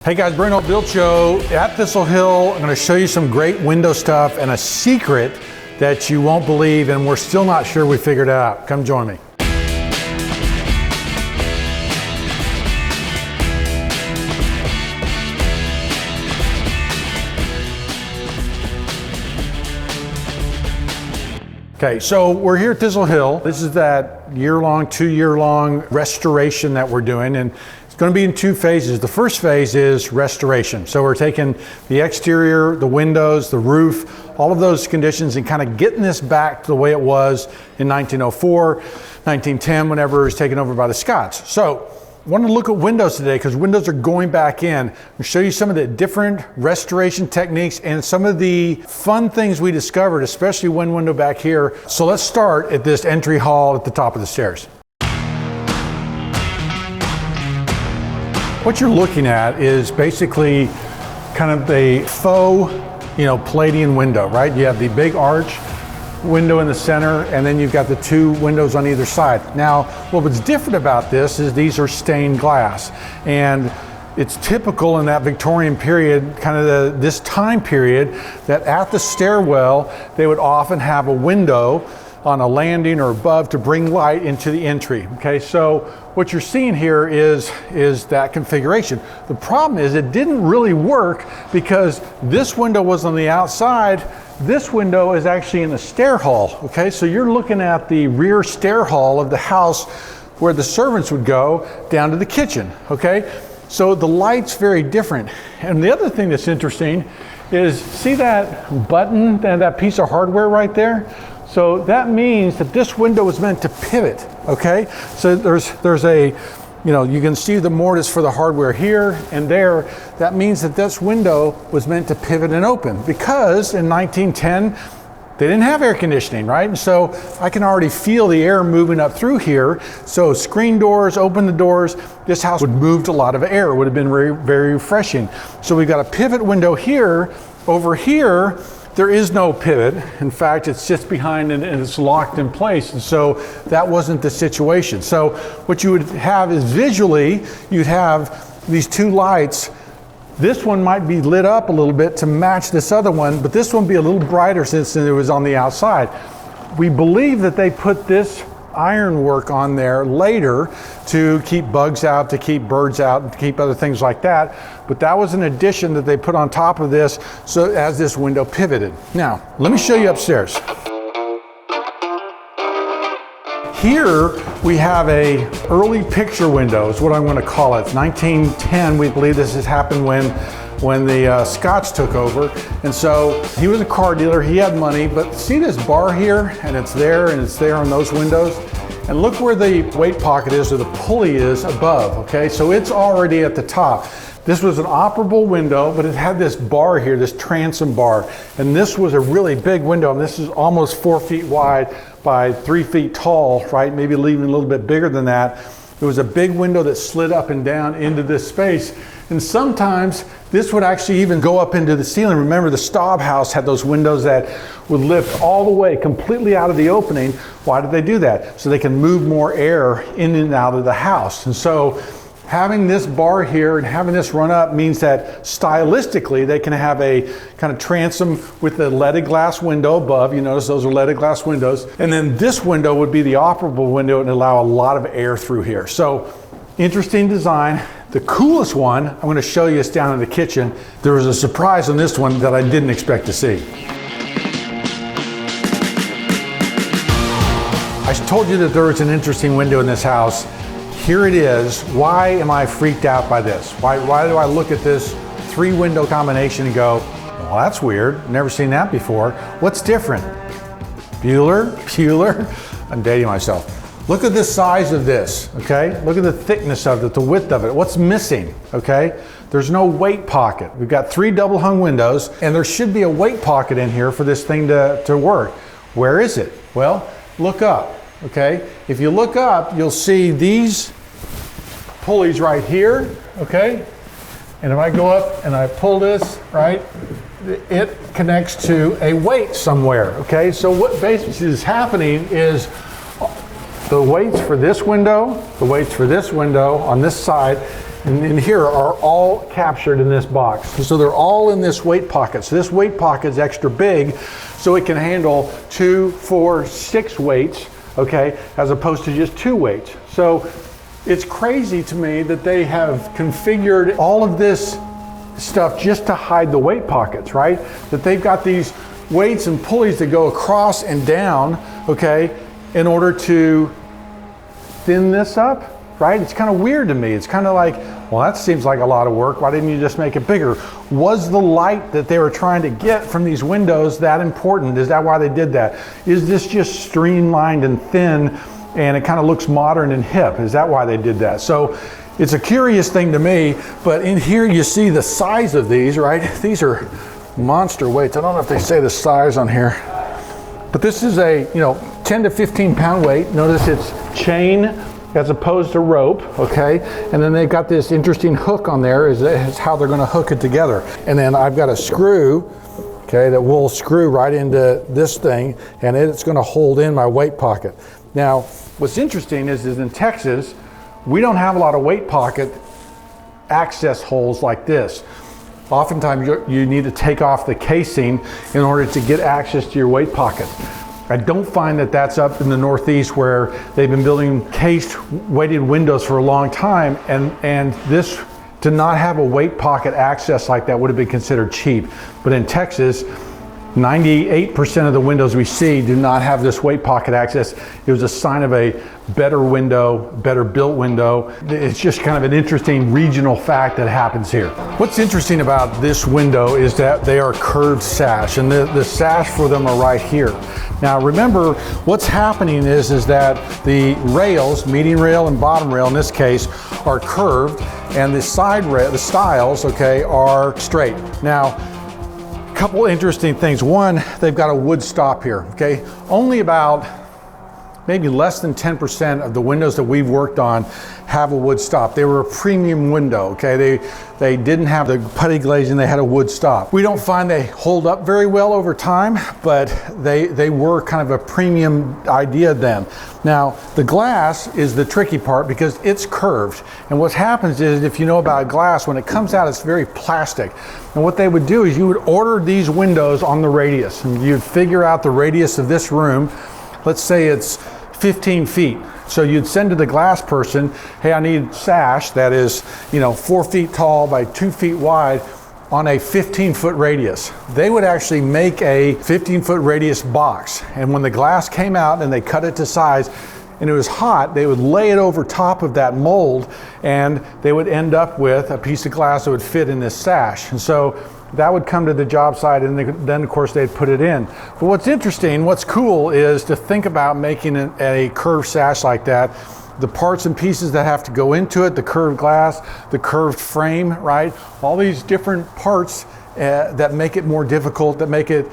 Hey guys, Brent Hull Build Show at Thistle Hill. I'm going to show you some great window stuff and a secret that you won't believe, and we're still not sure we figured it out. Come join me. Okay, so we're here at Thistle Hill. This is that year-long, 2-year-long restoration that we're doing, and it's going to be in 2 phases. The first phase is restoration. So we're taking the exterior, the windows, the roof, all of those conditions, and kind of getting this back to the way it was in 1904, 1910, whenever it was taken over by the Scots. So I want to look at windows today because windows are going back in. I'll show you some of the different restoration techniques and some of the fun things we discovered, especially one window back here. So let's start at this entry hall at the top of the stairs. What you're looking at is basically kind of a faux, Palladian window, right? You have the big arch window in the center, and then you've got the 2 windows on either side. Now, what's different about this is these are stained glass, and it's typical in that Victorian period, kind of this time period, that at the stairwell, they would often have a window on a landing or above to bring light into the entry. Okay, so what you're seeing here is that configuration. The problem is it didn't really work because this window was on the outside. This window is actually in the stair hall. Okay, so you're looking at the rear stair hall of the house where the servants would go down to the kitchen. Okay, so the light's very different. And the other thing that's interesting is, see that button, that piece of hardware right there? So that means that this window is meant to pivot, okay? So there's a, you can see the mortise for the hardware here and there. That means that this window was meant to pivot and open because in 1910, they didn't have air conditioning, right? And so I can already feel the air moving up through here. So screen doors, open the doors, this house would move a lot of air. It would have been very, very refreshing. So we've got a pivot window here. Over here, there is no pivot. In fact, it's just behind and it's locked in place. And so that wasn't the situation. So what you would have is visually, you'd have these 2 lights. This one might be lit up a little bit to match this other one, but this one be a little brighter since it was on the outside. We believe that they put this ironwork on there later to keep bugs out, to keep birds out, to keep other things like that. But that was an addition that they put on top of this so as this window pivoted. Now, let me show you upstairs. Here we have a early picture window is what I'm going to call it. It's 1910. We believe this has happened when the Scots took over. And so he was a car dealer, he had money, but see this bar here, and it's there on those windows. And look where the weight pocket is, or the pulley is above, okay? So it's already at the top. This was an operable window, but it had this bar here, this transom bar. And this was a really big window, and this is almost 4 feet wide by 3 feet tall, right? Maybe even a little bit bigger than that. It was a big window that slid up and down into this space. And sometimes this would actually even go up into the ceiling. Remember, the Staub house had those windows that would lift all the way completely out of the opening. Why did they do that? So they can move more air in and out of the house. And so having this bar here and having this run up means that stylistically they can have a kind of transom with the leaded glass window above. You notice those are leaded glass windows. And then this window would be the operable window and allow a lot of air through here. So interesting design. The coolest one I'm going to show you is down in the kitchen. There was a surprise on this one that I didn't expect to see. I told you that there was an interesting window in this house. Here it is. Why am I freaked out by this? Why do I look at this 3-window combination and go, well, that's weird. Never seen that before. What's different? Bueller? I'm dating myself. Look at the size of this, okay? Look at the thickness of it, the width of it. What's missing, okay? There's no weight pocket. We've got 3 double hung windows, and there should be a weight pocket in here for this thing to work. Where is it? Well, look up, okay? If you look up, you'll see these pulleys right here, okay? And if I go up and I pull this, right, it connects to a weight somewhere, okay? So what basically is happening is the weights for this window, the weights for this window on this side, and in here are all captured in this box. So they're all in this weight pocket. So this weight pocket is extra big, so it can handle 2, 4, 6 weights, okay, as opposed to just 2 weights. So it's crazy to me that they have configured all of this stuff just to hide the weight pockets, right? That they've got these weights and pulleys that go across and down, okay, in order to thin this up, right? It's kind of weird to me. It's kind of like, well, that seems like a lot of work. Why didn't you just make it bigger? Was the light that they were trying to get from these windows that important? Is that why they did that? Is this just streamlined and thin and it kind of looks modern and hip? Is that why they did that? So it's a curious thing to me, but in here you see the size of these, right? These are monster weights. I don't know if they say the size on here, but this is a 10 to 15 pound weight. Notice it's chain as opposed to rope, okay? And then they've got this interesting hook on there, is how they're gonna hook it together. And then I've got a screw, okay, that will screw right into this thing, and it's gonna hold in my weight pocket. Now, what's interesting is in Texas, we don't have a lot of weight pocket access holes like this. Oftentimes you need to take off the casing in order to get access to your weight pocket. I don't find that that's up in the Northeast where they've been building cased weighted windows for a long time, and this to not have a weight pocket access like that would have been considered cheap. But in Texas, 98% of the windows we see do not have this weight pocket access. It was a sign of a better window, better built window. It's just kind of an interesting regional fact that happens here. What's interesting about this window is that they are curved sash, and the sash for them are right here. Now remember, what's happening is that the rails, median rail and bottom rail in this case, are curved, and the side rail, the stiles, okay, are straight. Now, couple interesting things. One, they've got a wood stop here, okay? Only about maybe less than 10% of the windows that we've worked on have a wood stop. They were a premium window, okay? They didn't have the putty glazing, they had a wood stop. We don't find they hold up very well over time, but they were kind of a premium idea then. Now, the glass is the tricky part because it's curved. And what happens is, if you know about glass, when it comes out, it's very plastic. And what they would do is you would order these windows on the radius, and you'd figure out the radius of this room. Let's say it's 15 feet. So you'd send to the glass person, hey, I need sash that is, 4 feet tall by 2 feet wide on a 15-foot radius. They would actually make a 15-foot radius box. And when the glass came out and they cut it to size and it was hot, they would lay it over top of that mold, and they would end up with a piece of glass that would fit in this sash. And so that would come to the job site, and then of course they'd put it in. But what's interesting, what's cool is to think about making a curved sash like that. The parts and pieces that have to go into it, the curved glass, the curved frame, right? All these different parts that make it more difficult, that make it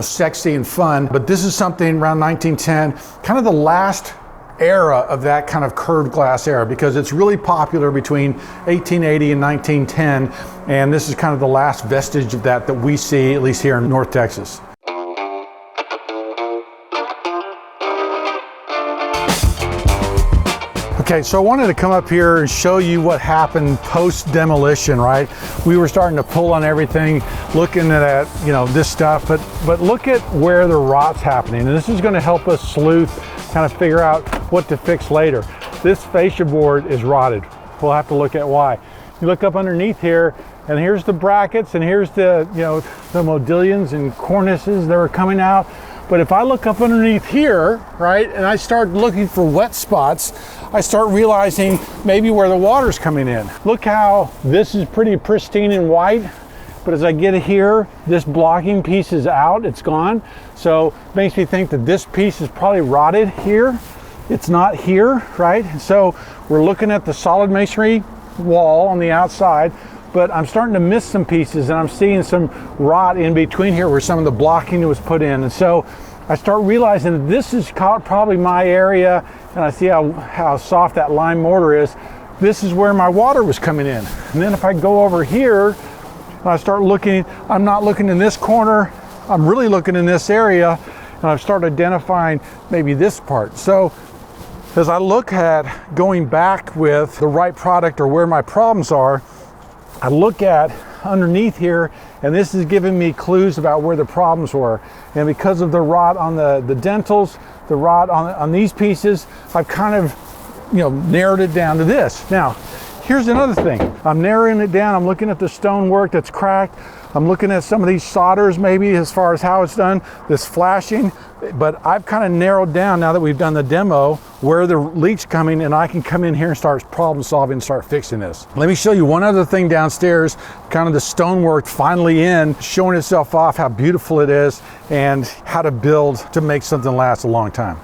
sexy and fun. But this is something around 1910, kind of the last era of that kind of curved glass era, because it's really popular between 1880 and 1910, and this is kind of the last vestige of that we see, at least here in North Texas. Okay, so I wanted to come up here and show you what happened post-demolition, right? We were starting to pull on everything, looking at this stuff, but look at where the rot's happening, and this is going to help us sleuth, kind of figure out what to fix later. This fascia board is rotted. We'll have to look at why. You look up underneath here, and here's the brackets, and here's the the modillions and cornices that are coming out. But if I look up underneath here, right, and I start looking for wet spots, I start realizing maybe where the water's coming in. Look how this is pretty pristine and white, but as I get here, this blocking piece is out, it's gone. So it makes me think that this piece is probably rotted here. It's not here, right? So we're looking at the solid masonry wall on the outside, but I'm starting to miss some pieces, and I'm seeing some rot in between here where some of the blocking was put in. And so I start realizing that this is probably my area, and I see how soft that lime mortar is. This is where my water was coming in. And then if I go over here, and I start looking, I'm not looking in this corner, I'm really looking in this area, and I've started identifying maybe this part. So As I look at going back with the right product or where my problems are, I look at underneath here, and this is giving me clues about where the problems were. And because of the rot on the dentals, the rot on these pieces, I've kind of, narrowed it down to this. Now, here's another thing. I'm narrowing it down. I'm looking at the stonework that's cracked. I'm looking at some of these solders maybe as far as how it's done, this flashing. But I've kind of narrowed down, now that we've done the demo, where the leak's coming, and I can come in here and start problem solving and start fixing this. Let me show you one other thing downstairs, kind of the stonework finally in, showing itself off, how beautiful it is, and how to build to make something last a long time.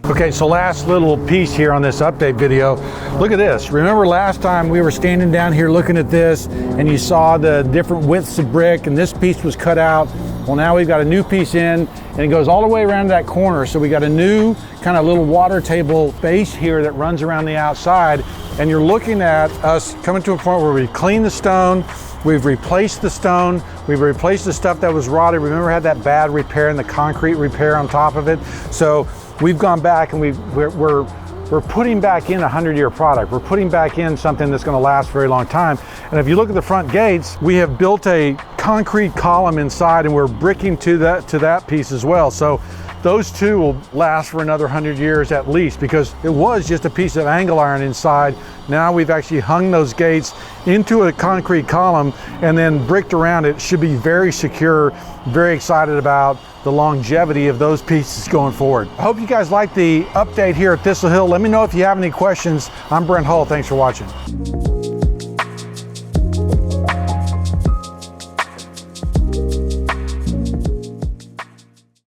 Okay, so last little piece here on this update video. Look at this. Remember last time we were standing down here looking at this and you saw the different widths of brick and this piece was cut out. Well, now we've got a new piece in and it goes all the way around that corner. So we got a new kind of little water table base here that runs around the outside. And you're looking at us coming to a point where we've cleaned the stone, we've replaced the stone, we've replaced the stuff that was rotted. Remember, had that bad repair and the concrete repair on top of it. So we've gone back and we're putting back in a 100-year product. We're putting back in something that's going to last a very long time. And if you look at the front gates, we have built a concrete column inside and we're bricking to that piece as well. So those two will last for another 100 years at least, because it was just a piece of angle iron inside. Now we've actually hung those gates into a concrete column and then bricked around it. Should be very secure. Very excited about the longevity of those pieces going forward. I hope you guys like the update here at Thistle Hill. Let me know if you have any questions. I'm Brent Hull. Thanks for watching.